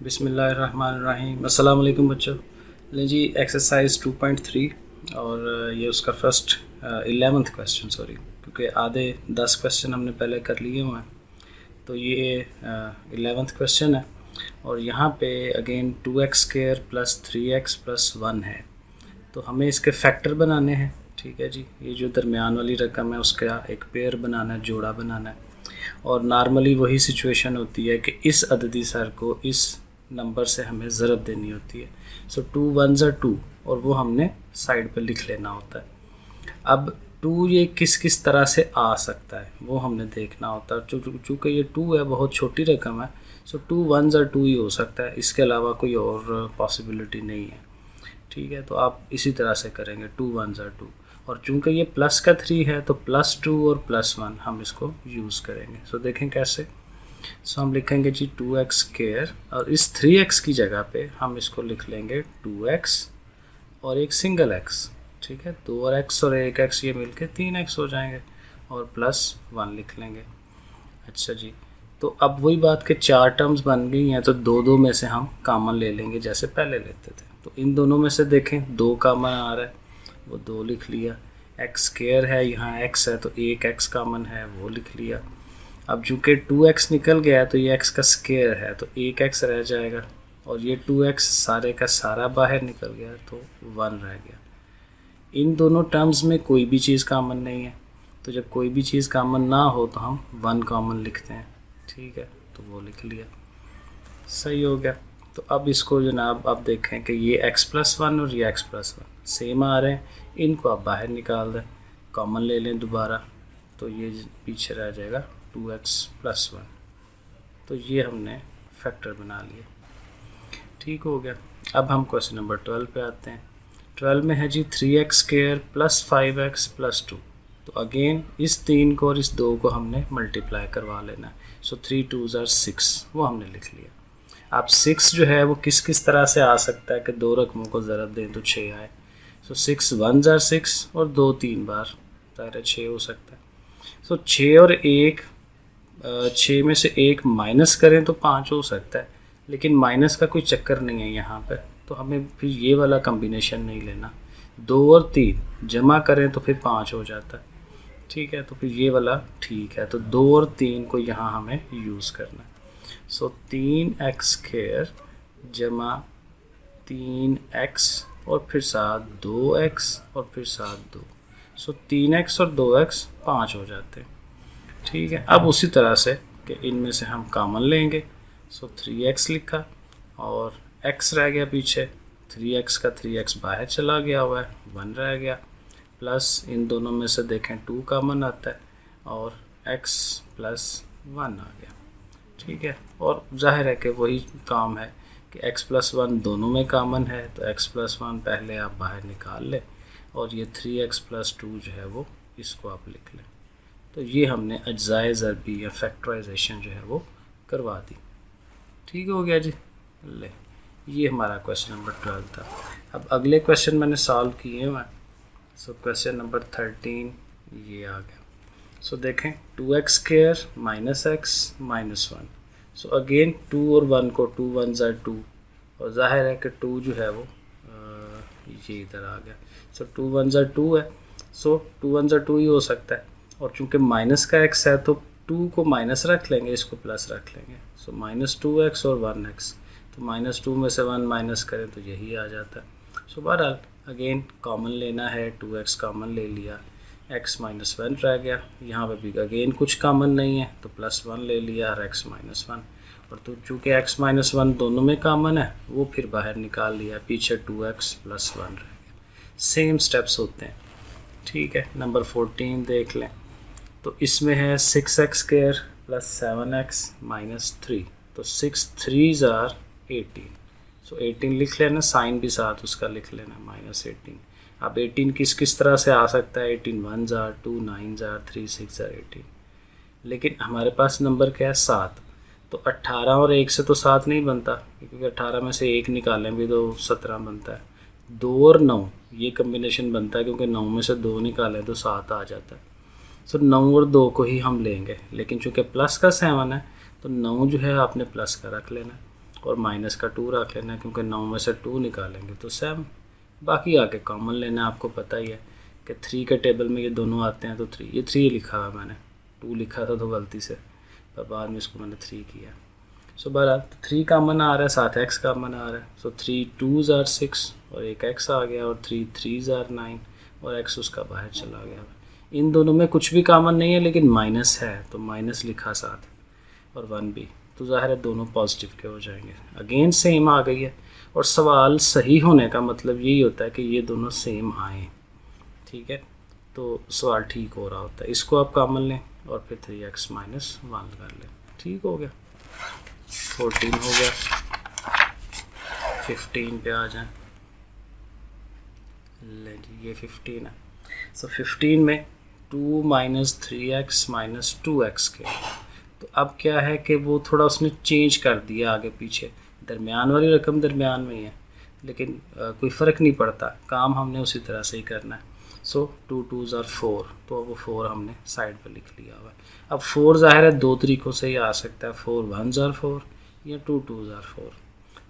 बिस्मिल्लाहिर्रहमानिर्रहीम। अस्सलाम वालेकुम बच्चों। लें जी, एक्सरसाइज 2.3 और ये उसका फर्स्ट 11th क्वेश्चन, सॉरी, क्योंकि आधे 10 क्वेश्चन हमने पहले कर लिए हुए हैं, तो ये 11th क्वेश्चन है। और यहाँ पे again 2x² plus 3x plus 1 है, तो हमें इसके फैक्टर बनाने हैं। ठीक है जी, ये जो दरमियान वाली रकम है उसका एक पेयर बनाना है, जोड़ा बनाना है। और नॉर्मली वही सिचुएशन होती है कि इस अददी सर को इस नंबर से हमें ज़रब देनी होती है। सो 2 1s are 2 और वो हमने साइड पर लिख लेना होता है। अब 2 ये किस किस तरह से आ सकता है वो हमने देखना होता है। चूँकि ये 2 है, बहुत छोटी रकम है, सो 2 1s are 2 ही हो सकता है, इसके अलावा कोई और पॉसिबिलिटी नहीं है। ठीक है, तो आप इसी तरह से करेंगे 2 1s are 2। और चूँकि ये प्लस का 3 है तो +2 और +1 हम इसको यूज़ करेंगे। सो देखें कैसे। सो हम लिखेंगे जी 2x² और इस 3x की जगह पे हम इसको लिख लेंगे 2x और एक सिंगल x। ठीक है, 2 और x और 1x ये मिलके 3x हो जाएंगे और +1 लिख लेंगे। अच्छा जी, तो अब वही बात कि 4 टर्म्स बन गई हैं, तो 2 में से हम कॉमन ले लेंगे जैसे पहले लेते थे। तो इन दोनों में से देखें 2 कॉमन आ रहा है, वो 2 लिख लिया। x² है, यहाँ x है तो एक x कॉमन है, वो लिख लिया। अब चूँकि 2x निकल गया है तो ये x का स्क्वायर है तो एक x रह जाएगा, और ये 2x सारे का सारा बाहर निकल गया तो 1 रह गया। इन दोनों टर्म्स में कोई भी चीज़ कॉमन नहीं है, तो जब कोई भी चीज़ कॉमन ना हो तो हम 1 कॉमन लिखते हैं। ठीक है, तो वो लिख लिया, सही हो गया। तो अब इसको जनाब आप देखें कि ये x+1 और ये x+1 सेम आ रहे हैं, इनको आप बाहर निकाल दें, कॉमन ले लें दोबारा, तो ये पीछे रह जाएगा 2x+1। तो ये हमने फैक्टर बना लिए। ठीक हो गया। अब हम क्वेश्चन नंबर 12 पे आते हैं। 12 में है जी 3x² प्लस 5x प्लस 2। तो अगेन इस 3 को और इस 2 को हमने मल्टीप्लाई करवा लेना है। सो 3 2s are 6, वो हमने लिख लिया। अब 6 जो है वो किस किस तरह से आ सकता है कि 2 रकमों को ज़रब दें तो 6 आए। सो 6 1s are 6 और 2 3 बार ज़ाहिर 6 हो सकता है। सो 6 और 1, 6 में से 1 माइनस करें तो 5 हो सकता है, लेकिन माइनस का कोई चक्कर नहीं है यहाँ पर, तो हमें फिर ये वाला कम्बिनेशन नहीं लेना। 2 और 3 जमा करें तो फिर 5 हो जाता है। ठीक है, तो फिर ये वाला ठीक है, तो 2 और 3 को यहाँ हमें यूज़ करना है। सो 3x² जमा 3x और फिर साथ 2x और फिर साथ 2। सो 3x और 2x 5 हो जाते हैं। ठीक है, अब उसी तरह से कि इनमें से हम कॉमन लेंगे। सो 3x लिखा और x रह गया पीछे, 3x का 3x बाहर चला गया हुआ है, 1 रह गया, प्लस इन दोनों में से देखें 2 कॉमन आता है और x + 1 आ गया। ठीक है, और जाहिर है कि वही काम है कि x+1 दोनों में कॉमन है, तो x+1 पहले आप बाहर निकाल लें और ये 3x+2 जो है वो इसको आप लिख लें। तो ये हमने अज्जाए ज़रबी या फैक्टराइजेशन जो है वो करवा दी। ठीक हो गया जी। ले, ये हमारा क्वेश्चन नंबर 12 था। अब अगले क्वेश्चन मैंने सॉल्व किए हैं। सो क्वेश्चन नंबर 13 ये आ गया। सो देखें 2x² - x - 1। सो अगेन 2 और 1 को 2 1s are 2, और जाहिर है कि 2 जो है वो ये इधर आ गया। सो 2 1s are 2 है, सो 2 1s are 2 ही हो सकता है। और चूँकि माइनस का x है तो 2 को माइनस रख लेंगे, इसको प्लस रख लेंगे। सो -2x और 1x, तो -2 में से 1 माइनस करें तो यही आ जाता है। सो बहरहाल अगेन कॉमन लेना है, 2x कॉमन ले लिया, x - 1 रह गया। यहाँ पे भी अगेन कुछ कॉमन नहीं है तो +1 ले लिया और x - 1, और तो चूँकि x - 1 दोनों में कॉमन है वो फिर बाहर निकाल लिया, पीछे 2x + 1 रह गया। सेम स्टेप्स होते हैं। ठीक है, नंबर 14 देख लें। तो इसमें है 6x² + 7x - 3। तो 6 3s are 18। सो 18 लिख लेना, साइन भी साथ उसका लिख लेना -18। अब 18 किस किस तरह से आ सकता है, 18 1s are 2 9s are 3 6 are 18, लेकिन हमारे पास नंबर क्या है 7। तो 18 और 1 से तो 7 नहीं बनता, क्योंकि 18 में से 1 निकालें भी तो 17 बनता है। 2 और 9 ये कम्बिनेशन बनता है, क्योंकि 9 में से 2 निकालें तो 7 आ जाता है। सो 9 और 2 को ही हम लेंगे, लेकिन चूँकि प्लस का 7 है तो 9 जो है आपने प्लस का रख लेना, और माइनस का 2 रख लेना, क्योंकि 9 में से 2 निकालेंगे तो 7। बाकी आके कॉमन लेना, आपको पता ही है कि 3 के टेबल में ये दोनों आते हैं तो 3, ये 3 लिखा हुआ मैंने, 2 लिखा था तो गलती से, पर बाद में इसको मैंने 3 किया। सो बहरहाल 3 कामन आ रहा है, साथ x कामन आ रहा है। सो 3 2s are 6 और एक x आ गया, और 3 3s are 9 और x उसका बाहर चला गया। इन दोनों में कुछ भी कामन नहीं है, लेकिन माइनस है तो माइनस लिखा साथ, और 1 भी, तो ज़ाहिर है दोनों पॉजिटिव के हो जाएंगे। अगेन सेम आ गई है, और सवाल सही होने का मतलब यही होता है कि ये दोनों सेम आएँ, ठीक है, तो सवाल ठीक हो रहा होता है। इसको आप कॉमन लें और फिर 3x - 1 कर लें, ठीक हो गया। 14 हो गया, 15 पे आ जाएं। ले जी, ये 15 है। सो 15 में 2 - 3x - 2x के, तो अब क्या है कि वो थोड़ा उसने चेंज कर दिया आगे पीछे, दरमियान वाली रकम दरमियान में ही है, लेकिन कोई फ़र्क नहीं पड़ता, काम हमने उसी तरह से ही करना है। सो 2 2s are 4, तो वो 4 हमने साइड पर लिख लिया हुआ है। अब 4 ज़ाहिर है 2 तरीक़ों से ही आ सकता है, 4 1s are 4 या 2 2s are 4।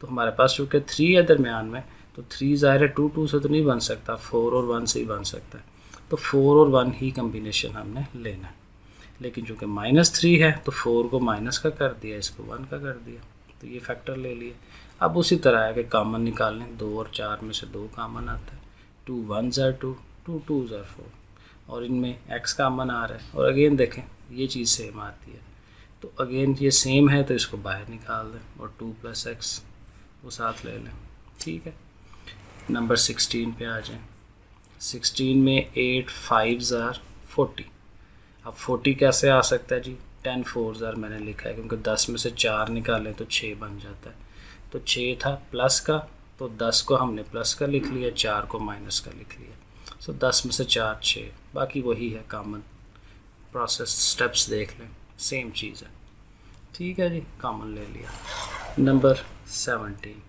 तो हमारे पास चूँकि 3 है दरमियान में, तो 3 ज़ाहिर है 2 2 से तो नहीं बन सकता, 4 और 1 से ही बन सकता है, तो 4 और 1 ही कम्बिनेशन हमने लेना है। लेकिन चूँकि -3 है तो 4 को माइनस का कर दिया, इसको 1 का कर दिया, तो ये फैक्टर ले लिए। अब उसी तरह है कि कॉमन निकाल लें, 2 और 4 में से 2 कॉमन आता है, 2 1s are 2 2 2s are 4, और इनमें x कॉमन आ रहा है, और अगेन देखें ये चीज़ सेम आती है, तो अगेन ये सेम है तो इसको बाहर निकाल दें, और 2 + x वो साथ ले लें, ठीक है। नंबर 16 पे आ जाएं। 16 में 8 5s are 40। अब 40 कैसे आ सकता है जी, 10 4s are मैंने लिखा है, क्योंकि 10 में से 4 निकालें तो 6 बन जाता है, तो 6 था प्लस का, तो 10 को हमने प्लस का लिख लिया, 4 को माइनस का लिख लिया। सो 10 में से 4 6, बाकी वही है कॉमन प्रोसेस, स्टेप्स देख लें, सेम चीज़ है, ठीक है जी, कॉमन ले लिया। Number 17,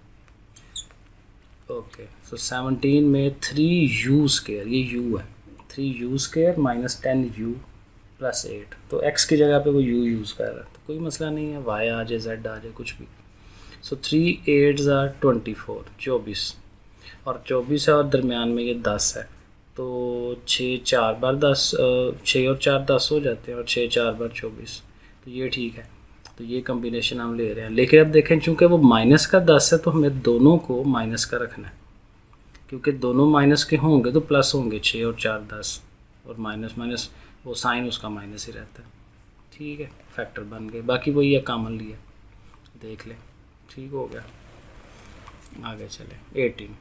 okay. सो 17 में 3u², ये u है, 3u² - 10u + 8, तो x की जगह पे वो u यूज़ कर रहा है, तो कोई मसला नहीं है, y आ जाए z आ जाए कुछ भी। सो 3 8s are 24, 24, और 24 है और दरमियान में ये 10 है, तो 6 4 बार 10, 6 और 4 10 हो जाते हैं, और 6 4 बार 24, तो ये ठीक है, तो ये कम्बिनेशन हम ले रहे हैं। लेकिन अब देखें चूँकि वो माइनस का 10 है, तो हमें दोनों को माइनस का रखना है, क्योंकि दोनों माइनस के होंगे तो प्लस होंगे, 6 और 4 10, और माइनस माइनस वो साइन उसका माइनस ही रहता है, ठीक है, फैक्टर बन गए। बाकी वही है, कॉमन लिया, देख लें, ठीक हो गया। आगे चले 18,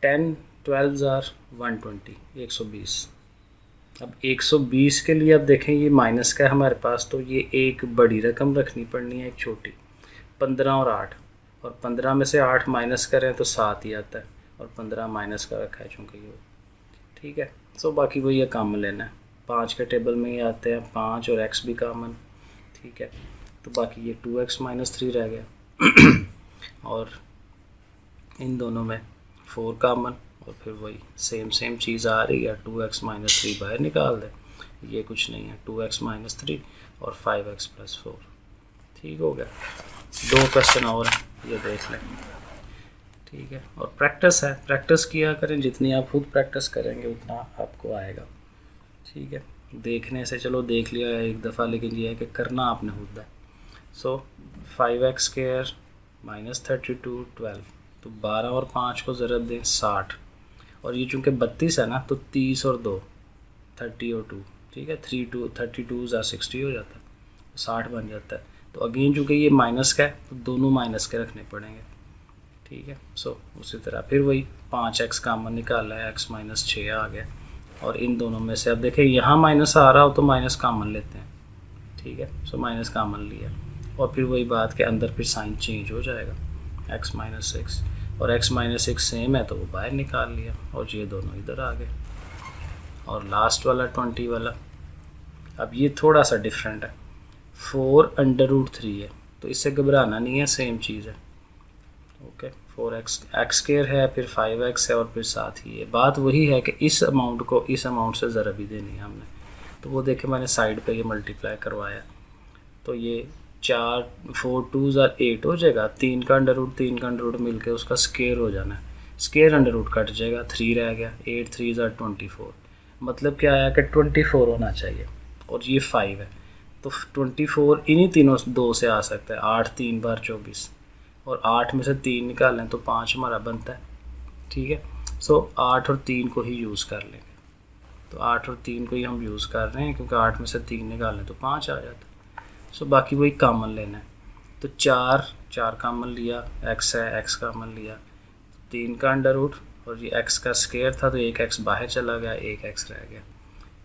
10 12s are 120, 120। अब 120 के लिए अब देखें ये माइनस का है हमारे पास, तो ये एक बड़ी रकम रखनी पड़नी है, एक छोटी, 15 और 8, और 15 में से 8 माइनस करें तो 7 ही आता है, और 15 माइनस का रखा है चूँकि ये, ठीक है। सो बाकी वही है, कॉमन लेना है, 5 के टेबल में ही आते हैं 5, और x भी कॉमन, ठीक है, तो बाकी ये 2x - 3 रह गया, और इन दोनों में 4 कॉमन, और फिर वही सेम चीज़ आ रही है, 2x - 3 बाहर निकाल दें, ये कुछ नहीं है, 2x - 3 और 5x + 4, ठीक हो गया। 2 क्वेश्चन और हैं, ये देख लें, ठीक है, और प्रैक्टिस है, प्रैक्टिस किया करें, जितनी आप खुद प्रैक्टिस करेंगे उतना आपको आएगा, ठीक है। देखने से चलो देख लिया है एक दफ़ा, लेकिन ये है कि करना आपने खुद है। सो 5x² - 32 12, तो 12 और 5 को ज़रब दें 60, और ये चूँकि 32 है ना, तो 30 और 2 30 और 2, ठीक है, 32s are 60 हो जाता है, 60 बन जाता है। तो अगेन चूँकि ये माइनस का है, तो दोनों माइनस के रखने पड़ेंगे, ठीक है। सो उसी तरह फिर वही 5x कॉमन निकाला है, x - 6 आ गया, और इन दोनों में से अब देखें यहाँ माइनस आ रहा हो तो माइनस कॉमन लेते हैं, ठीक है। सो माइनस कॉमन लिया, और फिर वही बात के अंदर फिर साइन चेंज हो जाएगा, x - 6, और x - 6 सेम है तो वो बाहर निकाल लिया, और ये दोनों इधर आ गए। और लास्ट वाला 20 वाला, अब ये थोड़ा सा डिफरेंट है, 4√3 है, तो इससे घबराना नहीं है, सेम चीज़ है, ओके। 4x² है, फिर 5x है, और फिर साथ ही है, बात वही है कि इस अमाउंट को इस अमाउंट से ज़रा भी देनी है हमने, तो वो देखे मैंने साइड पे ये मल्टीप्लाई करवाया, तो ये 4 4 2 ज़ार 8 हो जाएगा, 3 का अंडर रूट 3 का अंडर रूट मिल के उसका स्केयर हो जाना है, स्केयर अंडर रूट कट जाएगा, 3 रह गया, 8 3 ज़ार 24, मतलब क्या आया कि 24 होना चाहिए और ये 5 है, तो 24 इन्हीं तीनों दो से आ सकता है, 8 3 बार 24 और 8 में से 3 निकालें तो 5 हमारा बनता है, ठीक है। सो 8 और 3 को ही यूज़ कर लेंगे, तो 8 और 3 को ही हम यूज़ कर रहे हैं क्योंकि 8 में से 3 निकालें तो 5 आ जाता है। सो बाकी वही कॉमन लेना है, तो 4 कॉमन लिया, x है, x कॉमन लिया, 3 का अंडर रूट और ये x का स्केयर था तो एक x बाहर चला गया, एक x रह गया,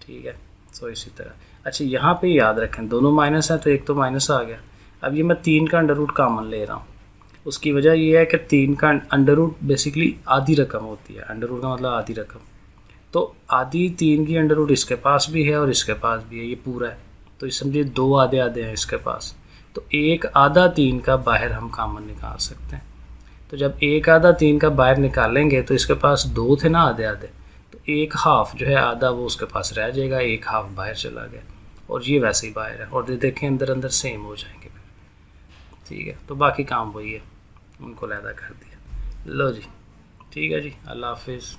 ठीक है। सो इसी तरह अच्छा यहाँ पे याद रखें दोनों माइनस हैं तो एक तो माइनस आ गया। अब ये मैं 3 का अंडर रूट कॉमन ले रहा हूँ, उसकी वजह ये है कि 3 का अंडर रूट बेसिकली आधी रकम होती है, अंडर रूट का मतलब आधी रकम, तो आधी 3 की अंडर रूट इसके पास भी है और इसके पास भी है, ये पूरा है, तो इस समझिए 2 आधे आधे हैं इसके पास, तो एक आधा 3 का बाहर हम कॉमन निकाल सकते हैं। तो जब एक आधा 3 का बाहर निकालेंगे तो इसके पास 2 थे ना आधे आधे, तो एक हाफ जो है आधा वो उसके पास रह जाएगा, एक हाफ बाहर चला गया और ये वैसे ही बाहर है, और ये देखें अंदर अंदर सेम हो जाएंगे फिर, ठीक है। तो बाकी काम वही है, उनको लैदा कर दिया। लो जी, ठीक है जी, अल्लाह हाफिज़।